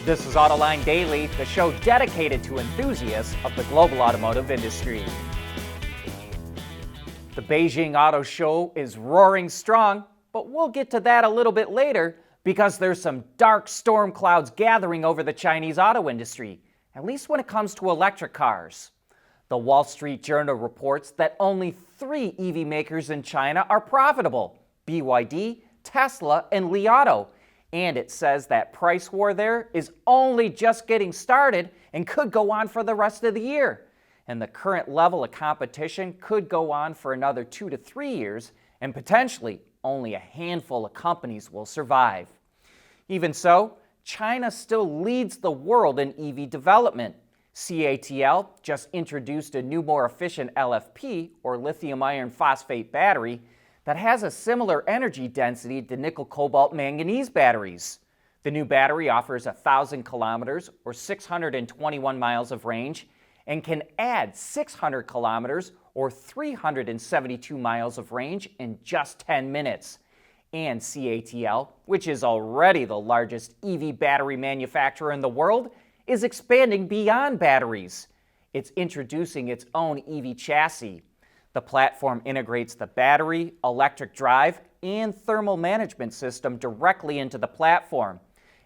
This is Autoline Daily, the show dedicated to enthusiasts of the global automotive industry. The Beijing Auto Show is roaring strong, but we'll get to that a little bit later because there's some dark storm clouds gathering over the Chinese auto industry, at least when it comes to electric cars. The Wall Street Journal reports that only 3 EV makers in China are profitable: BYD, Tesla, and Li Auto. And it says that price war there is only just getting started and could go on for the rest of the year. And the current level of competition could go on for another 2 to 3 years, and potentially only a handful of companies will survive. Even so, China still leads the world in EV development. CATL just introduced a new, more efficient LFP, or lithium iron phosphate battery, that has a similar energy density to nickel cobalt manganese batteries. The new battery offers 1,000 kilometers or 621 miles of range and can add 600 kilometers or 372 miles of range in just 10 minutes. And CATL, which is already the largest EV battery manufacturer in the world, is expanding beyond batteries. It's introducing its own EV chassis. The platform integrates the battery, electric drive, and thermal management system directly into the platform.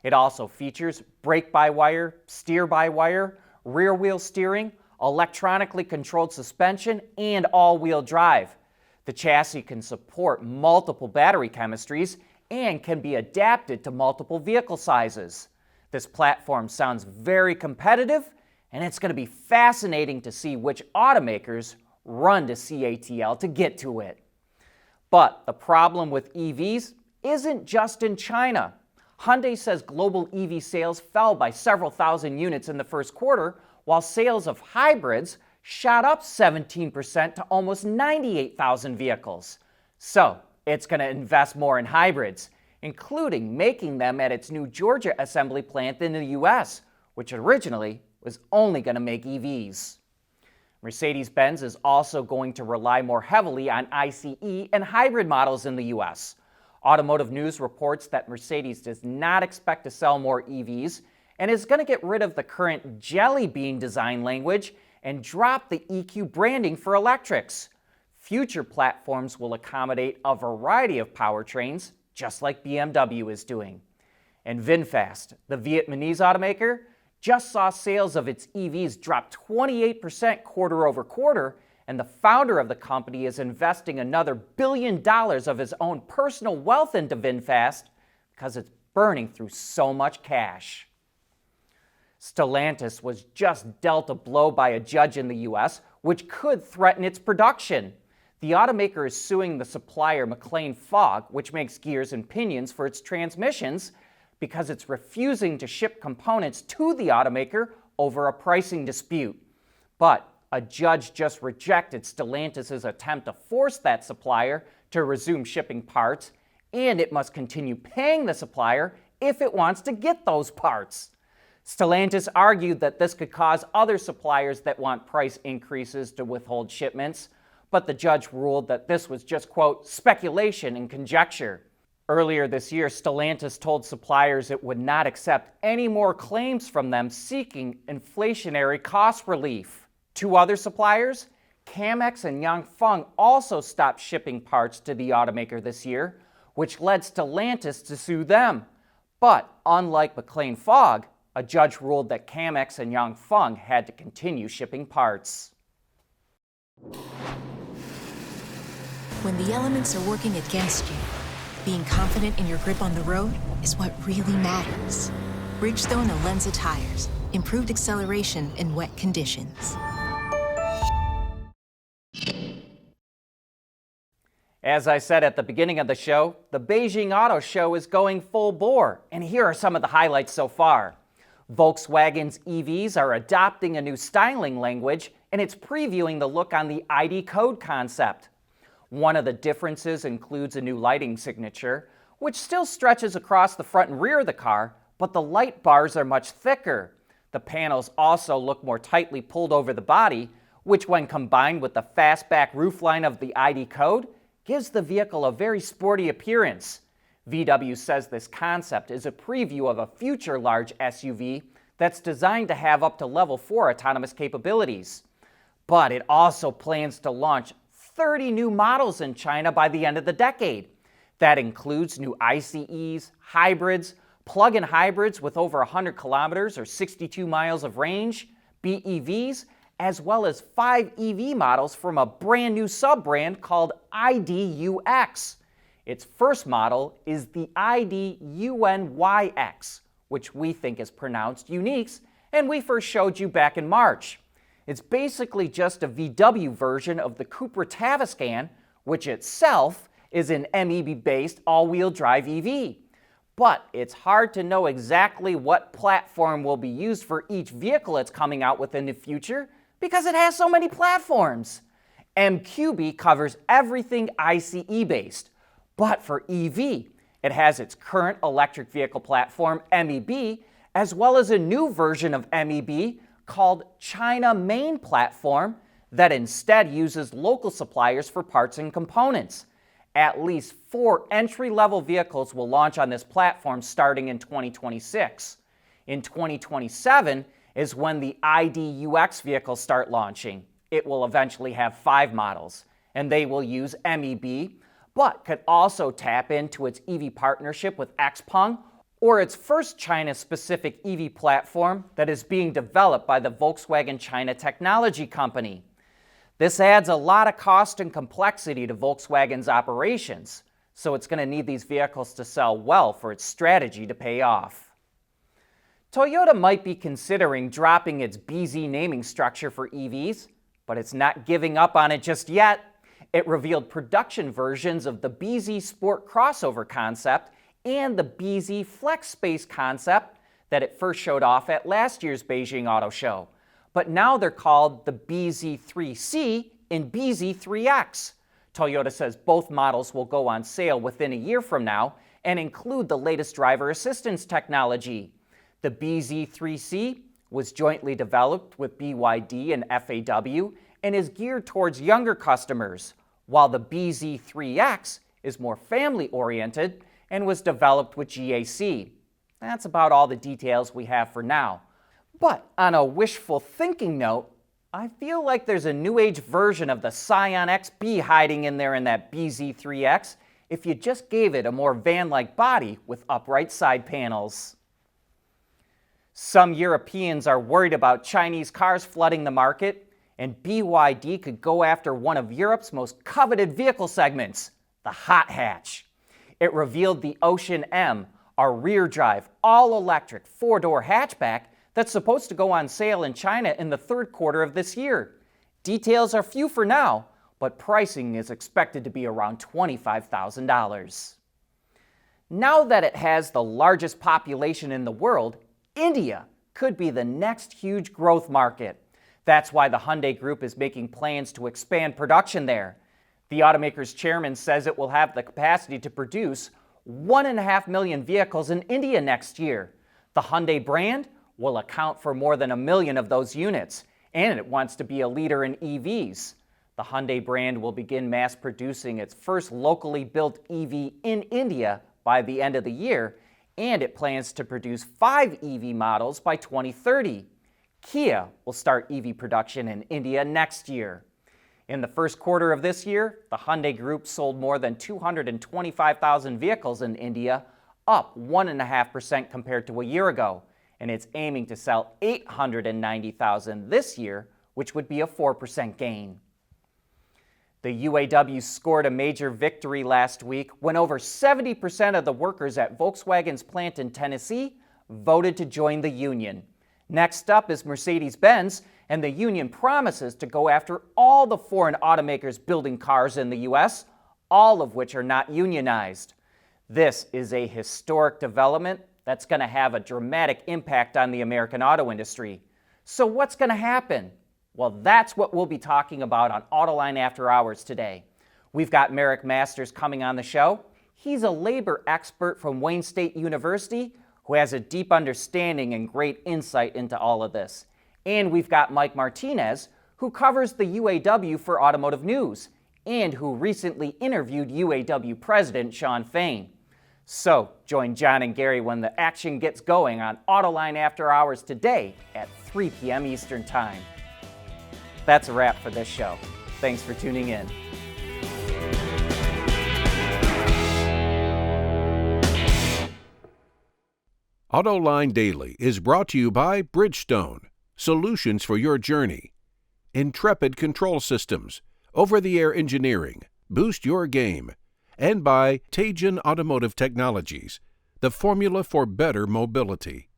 It also features brake-by-wire, steer-by-wire, rear-wheel steering, electronically controlled suspension, and all-wheel drive. The chassis can support multiple battery chemistries and can be adapted to multiple vehicle sizes. This platform sounds very competitive, and it's going to be fascinating to see which automakers run to CATL to get to it. But the problem with EVs isn't just in China. Hyundai says global EV sales fell by several thousand units in the first quarter, while sales of hybrids shot up 17% to almost 98,000 vehicles. So it's going to invest more in hybrids, including making them at its new Georgia assembly plant in the US, which originally was only going to make EVs. Mercedes-Benz is also going to rely more heavily on ICE and hybrid models in the US. Automotive News reports that Mercedes does not expect to sell more EVs and is going to get rid of the current Jelly Bean design language and drop the EQ branding for electrics. Future platforms will accommodate a variety of powertrains, just like BMW is doing. And VinFast, the Vietnamese automaker, just saw sales of its EVs drop 28% quarter over quarter, and the founder of the company is investing another $1 billion of his own personal wealth into VinFast because it's burning through so much cash. Stellantis was just dealt a blow by a judge in the US, which could threaten its production. The automaker is suing the supplier MacLean-Fogg, which makes gears and pinions for its transmissions, because it's refusing to ship components to the automaker over a pricing dispute. But a judge just rejected Stellantis' attempt to force that supplier to resume shipping parts, and it must continue paying the supplier if it wants to get those parts. Stellantis argued that this could cause other suppliers that want price increases to withhold shipments, but the judge ruled that this was just, quote, speculation and conjecture. Earlier this year, Stellantis told suppliers it would not accept any more claims from them seeking inflationary cost relief. 2 other suppliers, Camex and Yangfeng, also stopped shipping parts to the automaker this year, which led Stellantis to sue them. But unlike MacLean-Fogg, a judge ruled that Camex and Yangfeng had to continue shipping parts. When the elements are working against you, being confident in your grip on the road is what really matters. Bridgestone Alenza tires, improved acceleration in wet conditions. As I said at the beginning of the show, the Beijing Auto Show is going full bore, and here are some of the highlights so far. Volkswagen's EVs are adopting a new styling language, and it's previewing the look on the ID.CODE concept. One of the differences includes a new lighting signature, which still stretches across the front and rear of the car, but the light bars are much thicker. The panels also look more tightly pulled over the body, which when combined with the fastback roofline of the ID.CODE, gives the vehicle a very sporty appearance. VW says this concept is a preview of a future large SUV that's designed to have up to level 4 autonomous capabilities. But it also plans to launch 30 new models in China by the end of the decade. That includes new ICEs, hybrids, plug-in hybrids with over 100 kilometers or 62 miles of range, BEVs, as well as 5 EV models from a brand new sub-brand called ID.UX. Its first model is the ID.UNYX, which we think is pronounced UNYX, and we first showed you back in March. It's basically just a VW version of the Cupra Tavascan, which itself is an MEB-based all-wheel drive EV. But it's hard to know exactly what platform will be used for each vehicle it's coming out with in the future because it has so many platforms. MQB covers everything ICE-based, but for EV, it has its current electric vehicle platform, MEB, as well as a new version of MEB called China Main Platform that instead uses local suppliers for parts and components. At least 4 entry-level vehicles will launch on this platform starting in 2026. In 2027 is when the ID.UX vehicles start launching. It will eventually have 5 models, and they will use MEB, but could also tap into its EV partnership with XPeng or its first China-specific EV platform that is being developed by the Volkswagen China Technology Company. This adds a lot of cost and complexity to Volkswagen's operations, so it's going to need these vehicles to sell well for its strategy to pay off. Toyota might be considering dropping its BZ naming structure for EVs, but it's not giving up on it just yet. It revealed production versions of the BZ Sport crossover concept and the BZ Flex Space concept that it first showed off at last year's Beijing Auto Show. But now they're called the BZ3C and BZ3X. Toyota says both models will go on sale within a year from now and include the latest driver assistance technology. The BZ3C was jointly developed with BYD and FAW and is geared towards younger customers, while the BZ3X is more family-oriented and was developed with GAC. That's about all the details we have for now. But on a wishful thinking note, I feel like there's a new age version of the Scion XB hiding in there in that BZ3X if you just gave it a more van-like body with upright side panels. Some Europeans are worried about Chinese cars flooding the market, and BYD could go after one of Europe's most coveted vehicle segments, the hot hatch. It revealed the Ocean M, a rear-drive, all-electric 4-door hatchback that's supposed to go on sale in China in the 3rd quarter of this year. Details are few for now, but pricing is expected to be around $25,000. Now that it has the largest population in the world, India could be the next huge growth market. That's why the Hyundai Group is making plans to expand production there. The Automakers chairman says it will have the capacity to produce 1.5 million vehicles in India next year. The Hyundai brand will account for more than 1 million of those units, and it wants to be a leader in EVs. The Hyundai brand will begin mass producing its first locally built EV in India by the end of the year, and it plans to produce 5 EV models by 2030. Kia will start EV production in India next year. In the 1st quarter of this year, the Hyundai Group sold more than 225,000 vehicles in India, up 1.5% compared to a year ago, and it's aiming to sell 890,000 this year, which would be a 4% gain. The UAW scored a major victory last week when over 70% of the workers at Volkswagen's plant in Tennessee voted to join the union. Next up is Mercedes-Benz, and the union promises to go after all the foreign automakers building cars in the U.S., all of which are not unionized. This is a historic development that's going to have a dramatic impact on the American auto industry. So what's going to happen? Well, that's what we'll be talking about on Autoline After Hours today. We've got Merrick Masters coming on the show. He's a labor expert from Wayne State University who has a deep understanding and great insight into all of this. And we've got Mike Martinez, who covers the UAW for Automotive News and who recently interviewed UAW President Shawn Fain. So join John and Gary when the action gets going on Autoline After Hours today at 3 p.m. Eastern Time. That's a wrap for this show. Thanks for tuning in. Autoline Daily is brought to you by Bridgestone, solutions for your journey. Intrepid Control Systems, over-the-air engineering, boost your game. And by Teijin Automotive Technologies, the formula for better mobility.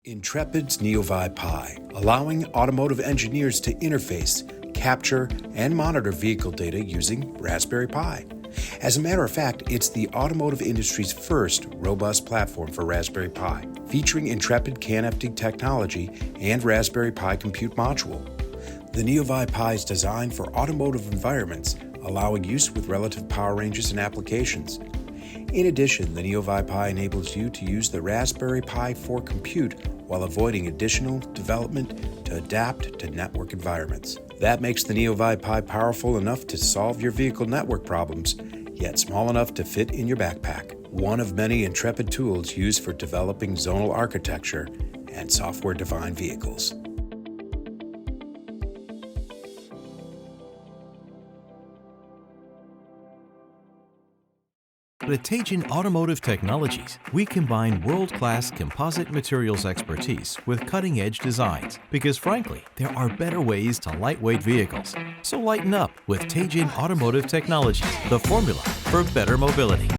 Intrepid's NeoVi Pi, allowing automotive engineers to interface, capture, and monitor vehicle data using Raspberry Pi. As a matter of fact, it's the automotive industry's first robust platform for Raspberry Pi, featuring Intrepid CAN-FD technology and Raspberry Pi Compute Module. The NeoVi Pi is designed for automotive environments, allowing use with relative power ranges and applications. In addition, the NeoVi Pi enables you to use the Raspberry Pi for compute while avoiding additional development to adapt to network environments. That makes the NeoVi Pi powerful enough to solve your vehicle network problems, yet small enough to fit in your backpack. One of many Intrepid tools used for developing zonal architecture and software-defined vehicles. At Teijin Automotive Technologies, we combine world-class composite materials expertise with cutting-edge designs because, frankly, there are better ways to lightweight vehicles. So lighten up with Teijin Automotive Technologies, the formula for better mobility.